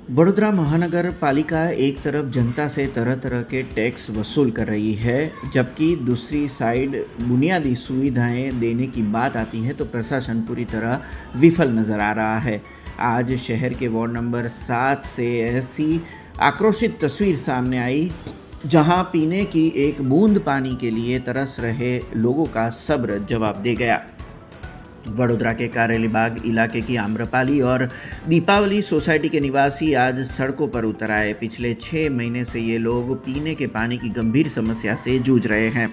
वडोदरा महानगर पालिका एक तरफ जनता से तरह तरह के टैक्स वसूल कर रही है, जबकि दूसरी साइड बुनियादी सुविधाएं देने की बात आती है तो प्रशासन पूरी तरह विफल नज़र आ रहा है। आज शहर के वार्ड नंबर 7 से ऐसी आक्रोशित तस्वीर सामने आई, जहां पीने की एक बूंद पानी के लिए तरस रहे लोगों का सब्र जवाब दे गया। वडोदरा के कारेलीबाग इलाके की आम्रपाली और दीपावली सोसाइटी के निवासी आज सड़कों पर उतर आए। पिछले 6 महीने से ये लोग पीने के पानी की गंभीर समस्या से जूझ रहे हैं।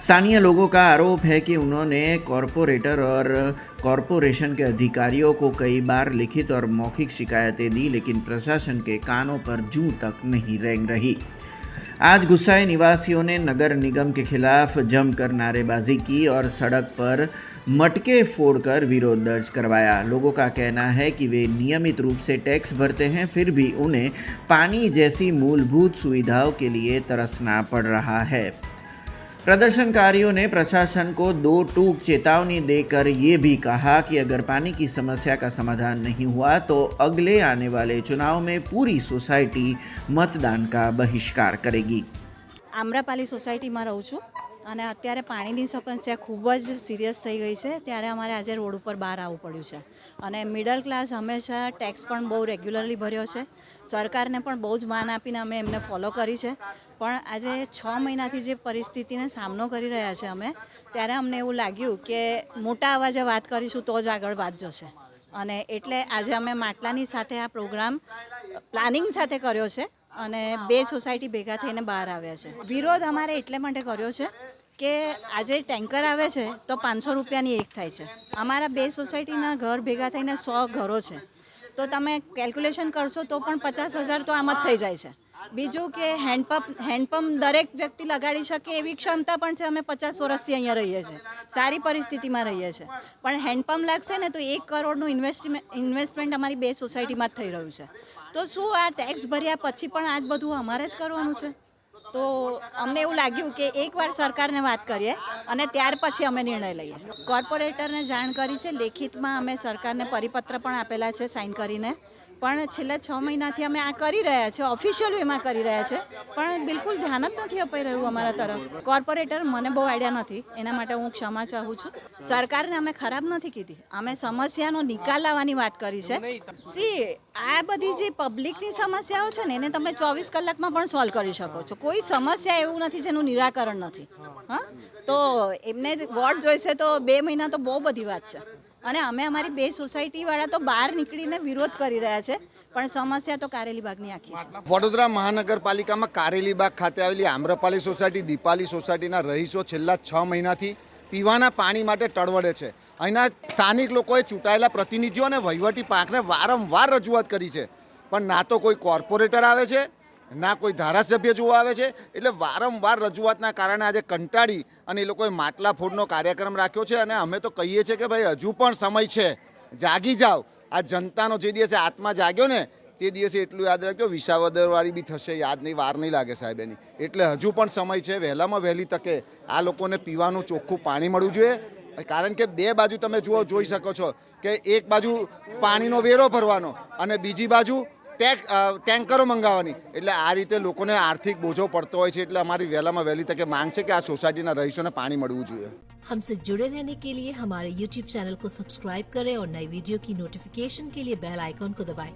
स्थानीय लोगों का आरोप है कि उन्होंने कॉरपोरेटर और कॉरपोरेशन के अधिकारियों को कई बार लिखित और मौखिक शिकायतें दी, लेकिन प्रशासन के कानों पर जूं तक नहीं रेंग रही। आज गुस्साए निवासियों ने नगर निगम के खिलाफ जमकर नारेबाजी की और सड़क पर मटके फोड़कर विरोध दर्ज करवाया। लोगों का कहना है कि वे नियमित रूप से टैक्स भरते हैं, फिर भी उन्हें पानी जैसी मूलभूत सुविधाओं के लिए तरसना पड़ रहा है। प्रदर्शनकारियों ने प्रशासन को 2 टूक चेतावनी देकर ये भी कहा कि अगर पानी की समस्या का समाधान नहीं हुआ तो अगले आने वाले चुनाव में पूरी सोसाइटी मतदान का बहिष्कार करेगी। आम्रपाली सोसायटीમાં રહું છું અને અત્યારે પાણીની સમસ્યા ખૂબ જ સિરિયસ થઈ ગઈ છે, ત્યારે અમારે આજે રોડ ઉપર બહાર આવવું પડ્યું છે અને મિડલ ક્લાસ હંમેશા ટેક્સ પણ બહુ રેગ્યુલરલી ભર્યો છે, સરકારને પણ બહુ જ માન આપીને અમે એમને ફોલો કરી છે, પણ આજે 6 મહિનાથી જે પરિસ્થિતિનો સામનો કરી રહ્યા છે અમે, ત્યારે અમને એવું લાગ્યું કે મોટા અવાજે વાત કરીશું તો જ આગળ વાત જશે અને એટલે આજે અમે માટલાની સાથે આ પ્રોગ્રામ પ્લાનિંગ સાથે કર્યો છે અને 2 સોસાયટી ભેગા થઈને બહાર આવ્યા છે। વિરોધ અમારે એટલે માટે કર્યો છે કે આજે ટેન્કર આવે છે તો 500 રૂપિયાની એક થાય છે। અમારા 2 સોસાયટીના ઘર ભેગા થઈને 100 ઘરો છે, તો તમે કેલ્ક્યુલેશન કરશો તો પણ 50,000 તો આમ જ થઈ જાય છે। બીજું કે હેન્ડપંપ દરેક વ્યક્તિ લગાડી શકે એવી ક્ષમતા પણ છે। અમે 50 વર્ષથી અહીંયા રહીએ છીએ, સારી પરિસ્થિતિમાં રહીએ છીએ, પણ હેન્ડપંપ લાગશે ને તો 1 કરોડનું ઇન્વેસ્ટમેન્ટ અમારી 2 સોસાયટીમાં જ થઈ રહ્યું છે। તો શું આ ટેક્સ ભર્યા પછી પણ આ જ બધું અમારે જ કરવાનું છે? તો અમને એવું લાગ્યું કે એકવાર સરકારને વાત કરીએ અને ત્યાર પછી અમે નિર્ણય લઈએ। કોર્પોરેટરને જાણ કરી છે, લેખિતમાં અમે સરકારને પરિપત્ર પણ આપેલા છે સાઇન કરીને, પણ છેલ્લા 6 મહિનાથી અમે આ કરી રહ્યા છે, ઓફિશિયલ વેમાં કરી રહ્યા છે, પણ બિલકુલ ધ્યાન જ નથી અપાઈ રહ્યું અમારા તરફ। કોર્પોરેટર મને બહુ આઈડિયા નથી, એના માટે હું ક્ષમા ચાહું છું। સરકારને અમે ખરાબ નથી કીધી, અમે સમસ્યાનો નિકાલ લાવવાની વાત કરી છે। આ બધી જે પબ્લિકની સમસ્યાઓ છે ને એને તમે 24 કલાકમાં પણ સોલ્વ કરી શકો છો। કોઈ સમસ્યા એવું નથી જેનું નિરાકરણ નથી। હા, તો એમને વોટ જોઈશે તો 2 મહિના તો બહુ બધી વાત છે અને અમે અમારી 2 સોસાયટીવાળા તો બહાર નીકળીને વિરોધ કરી રહ્યા છે, પણ સમસ્યા તો કારેલીબાગની આખી છે। વડોદરા મહાનગરપાલિકામાં કારેલીબાગ ખાતે આવેલી આમ્રપાલી સોસાયટી, દીપાલી સોસાયટીના રહીશો છેલ્લા 6 મહિનાથી પીવાના પાણી માટે ટળવડે છે। અહીંના સ્થાનિક લોકોએ ચૂંટાયેલા પ્રતિનિધિઓ અને વહીવટી પાંખને વારંવાર રજૂઆત કરી છે, પણ ના તો કોઈ કોર્પોરેટર આવે છે, ના કોઈ ધારાસભ્ય જોવા આવે છે। એટલે વારંવાર રજૂઆતના કારણે આજે કંટાળી અને એ લોકોએ માટલા ફોડનો કાર્યક્રમ રાખ્યો છે અને અમે તો કહીએ છીએ કે ભાઈ હજુ પણ સમય છે, જાગી જાઓ। આ જનતાનો જે દિવસે આત્મા જાગ્યો ને તે દિવસે એટલું યાદ રાખજો, વિસાવદરવાળી બી થશે, યાદ નહીં, વાર નહીં લાગે સાહેબ એની। એટલે હજુ પણ સમય છે, વહેલામાં વહેલી તકે આ લોકોને પીવાનું ચોખ્ખું પાણી મળવું જોઈએ, કારણ કે 2 બાજુ તમે જોઈ શકો છો કે એક બાજુ પાણીનો વેરો ભરવાનો અને બીજી બાજુ ટેન્કરો મંગાવવાની, એટલે આ રીતે લોકોને આર્થિક બોજો પડતો હોય છે। એટલે અમારી વહેલામાં વહેલી તકે માંગ છે કે આ સોસાયટીના રહીશોને પાણી મળવું જોઈએ। हमसे जुड़े रहने के लिए हमारे YouTube चैनल को सब्सक्राइब करें और नई वीडियो की नोटिफिकेशन के लिए बेल आइकॉन को दबाएं।